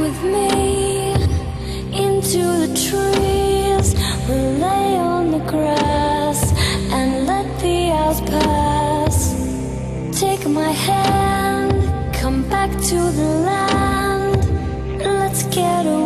with me into the trees. We'll lay on the grass and let the hours pass. Take my hand, come back to the land. Let's get away.